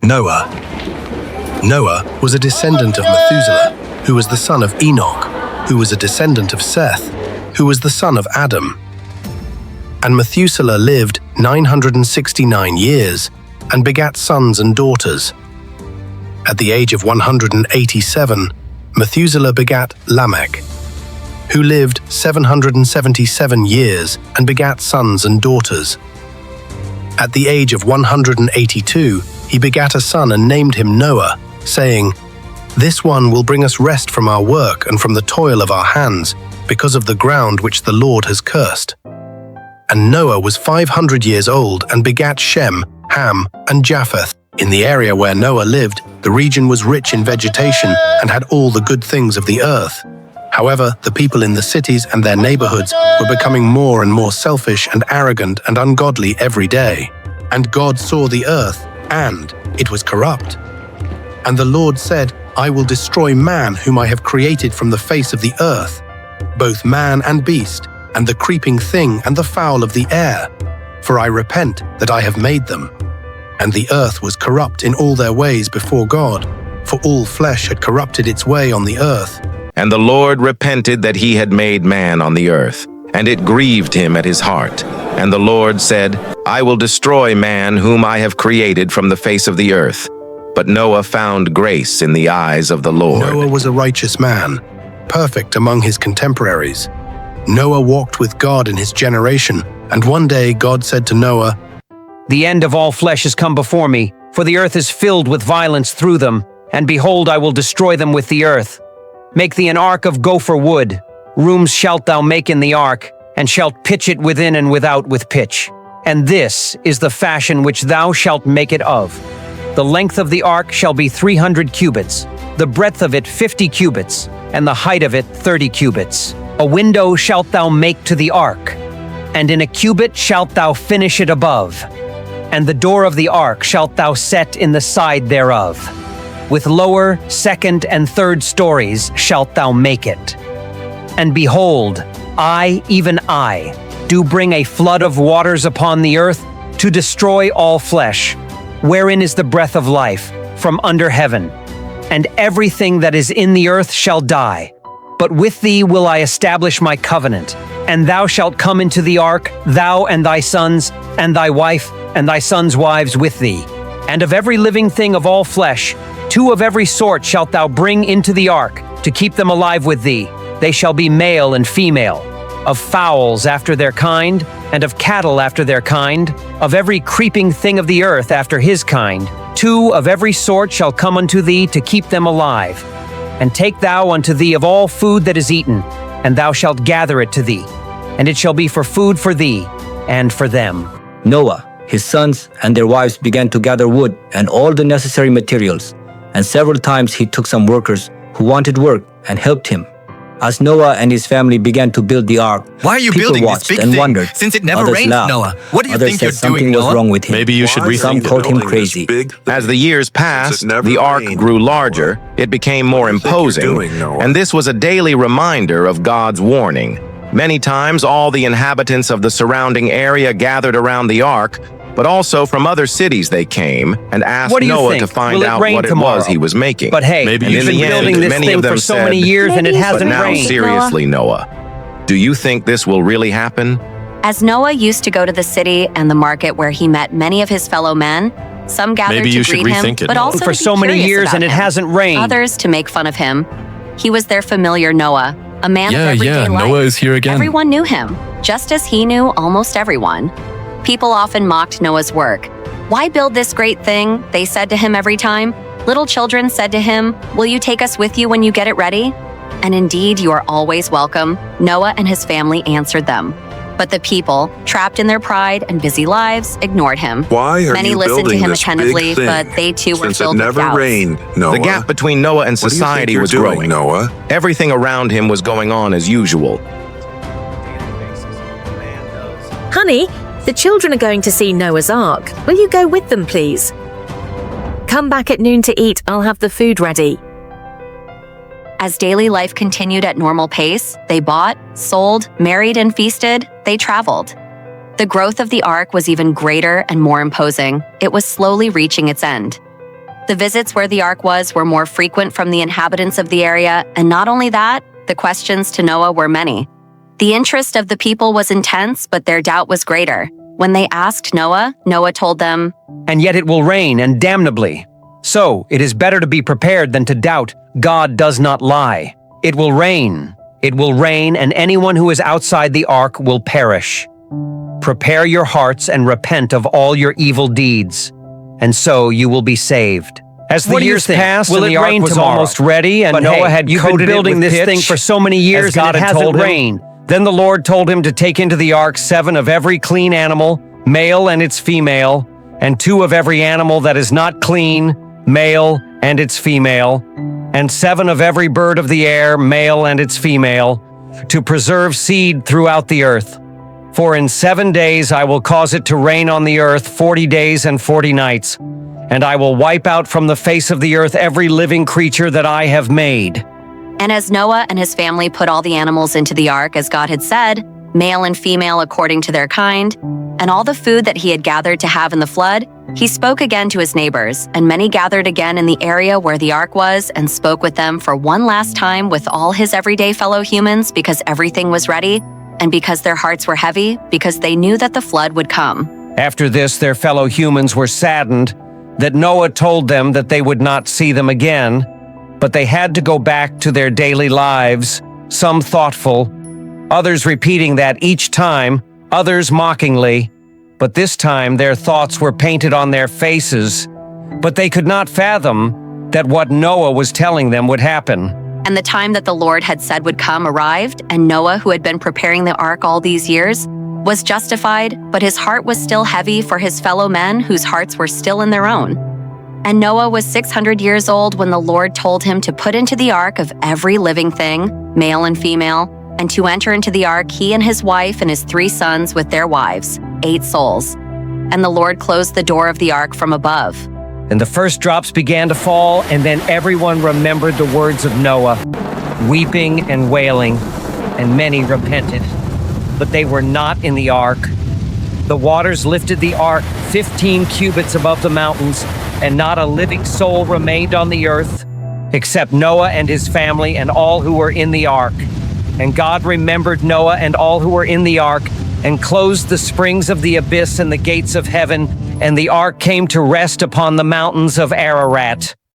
Noah. Noah was a descendant of Methuselah, who was the son of Enoch, who was a descendant of Seth, who was the son of Adam. And Methuselah lived 969 years and begat sons and daughters. At the age of 187, Methuselah begat Lamech, who lived 777 years and begat sons and daughters. At the age of 182, he begat a son and named him Noah, saying, "This one will bring us rest from our work and from the toil of our hands, because of the ground which the Lord has cursed." And Noah was 500 years old and begat Shem, Ham, and Japheth. In the area where Noah lived, the region was rich in vegetation and had all the good things of the earth. However, the people in the cities and their neighborhoods were becoming more and more selfish and arrogant and ungodly every day. And God saw the earth, and it was corrupt. And the Lord said, "I will destroy man whom I have created from the face of the earth, both man and beast, and the creeping thing and the fowl of the air, for I repent that I have made them." And the earth was corrupt in all their ways before God, for all flesh had corrupted its way on the earth. And the Lord repented that he had made man on the earth, and it grieved him at his heart. And the Lord said, "I will destroy man whom I have created from the face of the earth." But Noah found grace in the eyes of the Lord. Noah was a righteous man, perfect among his contemporaries. Noah walked with God in his generation, and one day God said to Noah, "The end of all flesh has come before me, for the earth is filled with violence through them, and behold, I will destroy them with the earth. Make thee an ark of gopher wood. Rooms shalt thou make in the ark, and shalt pitch it within and without with pitch. And this is the fashion which thou shalt make it of. The length of the ark shall be 300 cubits, the breadth of it 50 cubits, and the height of it 30 cubits. A window shalt thou make to the ark, and in a cubit shalt thou finish it above. And the door of the ark shalt thou set in the side thereof. With lower, second, and third stories shalt thou make it. And behold, I, even I, do bring a flood of waters upon the earth to destroy all flesh, wherein is the breath of life, from under heaven. And everything that is in the earth shall die. But with thee will I establish my covenant, and thou shalt come into the ark, thou and thy sons, and thy wife, and thy sons' wives with thee. And of every living thing of all flesh, 2 of every sort shalt thou bring into the ark, to keep them alive with thee. They shall be male and female. Of fowls after their kind, and of cattle after their kind, of every creeping thing of the earth after his kind, 2 of every sort shall come unto thee to keep them alive. And take thou unto thee of all food that is eaten, and thou shalt gather it to thee, and it shall be for food for thee and for them. Noah, his sons, and their wives began to gather wood and all the necessary materials, and several times he took some workers who wanted work and helped him. As Noah and his family began to build the ark, Why are you people building this watched big and thing? wondered. Since it never Others rained, laughed. Noah. What do you Others think said you're something doing, was Noah? wrong with him. Maybe you should Some rethink called him building this crazy. big thing. As the years Since it passed, never the ark rained. grew larger, it became more What do you think you're imposing, doing, Noah? and this was a daily reminder of God's warning. Many times all the inhabitants of the surrounding area gathered around the ark, but also from other cities they came and asked What do you Noah think? to find Will it out rain what it tomorrow? was he was making. But hey, Maybe And you've in been the end, building this many thing of them for so said, many years and it "Maybe hasn't But now rained." seriously, Noah, do you think this will really happen? As Noah used to go to the city and the market where he met many of his fellow men, some gathered Maybe to you should greet him, rethink it, but Noah. also For to be so many curious years about and it him. hasn't rained. Others to make fun of him. He was their familiar Noah, a man of everyday life. Noah is here again. Everyone knew him, just as he knew almost everyone. People often mocked Noah's work. "Why build this great thing?" they said to him every time. Little children said to him, "Will you take us with you when you get it ready?" And indeed, you are always welcome, Noah and his family answered them. But the people, trapped in their pride and busy lives, ignored him. Why are Many you listened to building him this attentively, big thing? but they too were Since it filled with never doubts. rained, Noah. The gap between Noah and What do you think society you're was doing, growing. Noah? Everything around him was going on as usual. Honey, the children are going to see Noah's Ark. Will you go with them, please? Come back at noon to eat. I'll have the food ready. As daily life continued at normal pace, they bought, sold, married, and feasted, they traveled. The growth of the ark was even greater and more imposing. It was slowly reaching its end. The visits where the ark was were more frequent from the inhabitants of the area, and not only that, the questions to Noah were many. The interest of the people was intense, but their doubt was greater. When they asked Noah, Noah told them, And yet it will rain, and damnably. So it is better to be prepared than to doubt. God does not lie. It will rain. It will rain, and anyone who is outside the ark will perish. Prepare your hearts and repent of all your evil deeds, and so you will be saved. As the What do you years think? passed Will and the it ark rain was tomorrow? almost ready, and But Noah hey, had you've been coated building it with this pitch, thing for so many years as God and it had hasn't told him? rained. Then the Lord told him to take into the ark 7 of every clean animal, male and its female, and 2 of every animal that is not clean, male and its female, and 7 of every bird of the air, male and its female, to preserve seed throughout the earth. For in 7 days I will cause it to rain on the earth 40 days and 40 nights, and I will wipe out from the face of the earth every living creature that I have made. And as Noah and his family put all the animals into the ark as God had said, male and female according to their kind, and all the food that he had gathered to have in the flood, he spoke again to his neighbors, and many gathered again in the area where the ark was and spoke with them for one last time with all his everyday fellow humans because everything was ready, and because their hearts were heavy, because they knew that the flood would come. After this, their fellow humans were saddened that Noah told them that they would not see them again, but they had to go back to their daily lives, some thoughtful, others repeating that each time, others mockingly. But this time their thoughts were painted on their faces, but they could not fathom that what Noah was telling them would happen. And the time that the Lord had said would come arrived, and Noah, who had been preparing the ark all these years, was justified, but his heart was still heavy for his fellow men whose hearts were still in their own. And Noah was 600 years old when the Lord told him to put into the ark of every living thing, male and female, and to enter into the ark he and his wife and his 3 sons with their wives, 8 souls. And the Lord closed the door of the ark from above. And the first drops began to fall, and then everyone remembered the words of Noah, weeping and wailing, and many repented. But they were not in the ark. The waters lifted the ark 15 cubits above the mountains, and not a living soul remained on the earth, except Noah and his family and all who were in the ark. And God remembered Noah and all who were in the ark, and closed the springs of the abyss and the gates of heaven, and the ark came to rest upon the mountains of Ararat.